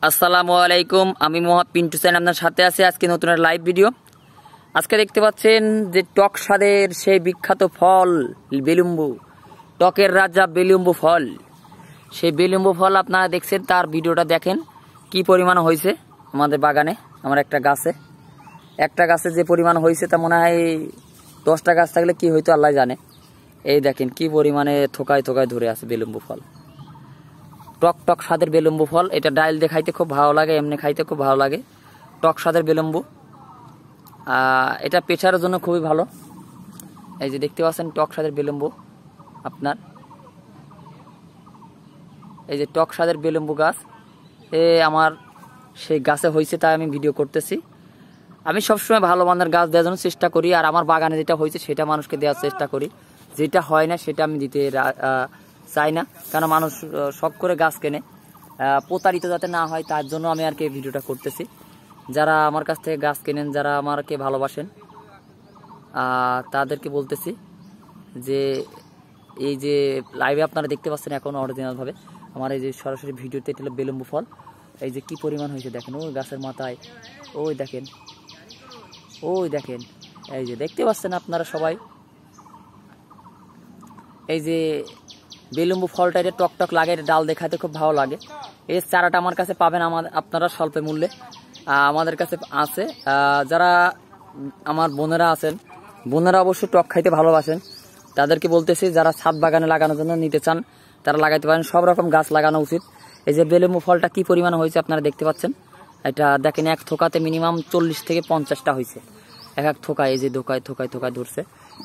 আসসালামু আলাইকুম, আমি মোহাম্মদ পিন্টু সেন আপনার সাথে আছি। আজকে নতুন একটা লাইভ ভিডিও। আজকে দেখতে পাচ্ছেন যে টক স্বাদের সেই বিখ্যাত ফল বেলুম্বু, টকের রাজা বেলুম্বু ফল। সেই বেলুম্বু ফল আপনারা দেখছেন, তার ভিডিওটা দেখেন কি পরিমাণ হয়েছে আমাদের বাগানে। আমার একটা গাছে যে পরিমাণ হয়েছে তা মনে হয় 10টা গাছ থাকলে কি হয়তো আল্লাহ জানে। এই দেখেন কি পরিমাণে থোকায় থোকায় ধরে আছে বেলুম্বু ফল, টক টক স্বাদের বেলুম্বু ফল। এটা ডাইল দিয়ে খাইতে খুব ভালো লাগে, এমনি খাইতে খুব ভালো লাগে। টক স্বাদের বেলুম্বু, এটা প্রেশারের জন্য খুবই ভালো। এই যে দেখতে পাচ্ছেন টক স্বাদের বেলুম্বু আপনার, এই যে টক স্বাদের বেলুম্বু গাছ আমার সেই গাছে হয়েছে, তাই আমি ভিডিও করতেছি। আমি সবসময় ভালো মানের গাছ দেওয়ার জন্য চেষ্টা করি, আর আমার বাগানে যেটা হয়েছে সেটা মানুষকে দেওয়ার চেষ্টা করি। যেটা হয় না সেটা আমি দিতে চাই না, কারণ মানুষ শখ করে গাছ কেনে, প্রতারিত যাতে না হয় তার জন্য আমি আর কি ভিডিওটা করতেছি। যারা আমার কাছ থেকে গাছ কেনেন, যারা আমাকে ভালোবাসেন, তাদেরকে বলতেছি যে এই যে লাইভে আপনারা দেখতে পাচ্ছেন এখন অরিজিনালভাবে আমার এই যে সরাসরি ভিডিওতে, এটা হলো বেলুম্বু ফল। এই যে কি পরিমাণ হয়েছে দেখেন, ওই গাছের মাথায়, ওই দেখেন, এই যে দেখতে পাচ্ছেন আপনারা সবাই। এই যে বেলুম্বু ফলটা, এটা টক টক লাগে, এটা ডাল দেখাতে খুব ভালো লাগে। এই চারাটা আমার কাছে পাবেন আপনারা স্বল্প মূল্যে, আমাদের কাছে আছে। যারা আমার বোনেরা আছেন, বোনেরা অবশ্যই টক খাইতে ভালোবাসেন, তাদেরকে বলতেছি যারা ছাদ বাগানে লাগানোর জন্য নিতে চান তারা লাগাইতে পারেন। সব রকম গাছ লাগানো উচিত। এই যে বেলুম্বু ফলটা কি পরিমাণ হয়েছে আপনারা দেখতে পাচ্ছেন। এটা দেখেন এক থোকাতে মিনিমাম 40 থেকে 50টা হয়েছে, এক থোকায়। এই যে থোকায় ধরছে।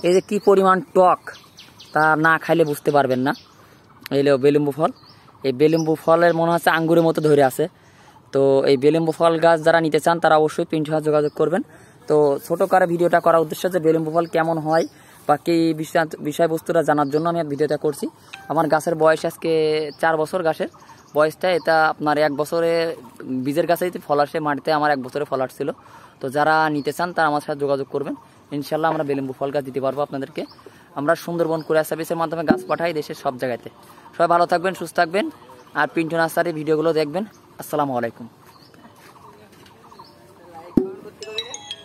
এই যে কি পরিমাণ টক, তা না খাইলে বুঝতে পারবেন না। এই হলো বেলুম্বু ফল। এই বেলুম্বু ফলের মনে হচ্ছে আঙ্গুরের মতো ধরে আছে। তো এই বেলুম্বু ফল গাছ যারা নিতে চান তারা অবশ্যই পিন্টুর সাথে যোগাযোগ করবেন। তো ছোটো করে ভিডিওটা করার উদ্দেশ্য যে বেলুম্বু ফল কেমন হয় বা কি বিষয়বস্তুটা জানার জন্য আমি ভিডিওটা করছি। আমার গাছের বয়স আজকে 4 বছর, গাছের বয়সটা। এটা আপনার 1 বছরে বীজের গাছেই ফল আসে, মাটিতে আমার 1 বছরে ফল আসছিল। তো যারা নিতে চান তারা আমার সাথে যোগাযোগ করবেন, ইনশাল্লাহ আমরা বেলুম্বু ফল গাছ দিতে পারবো আপনাদেরকে। আমরা সুন্দরবন কুরিয়ার সার্ভিসের মাধ্যমে গাছ পাঠাই দেশের সব জায়গাতে। সবাই ভালো থাকবেন, সুস্থ থাকবেন, আর পিন্টু নার্সারির ভিডিওগুলো দেখবেন। আসসালামু আলাইকুম।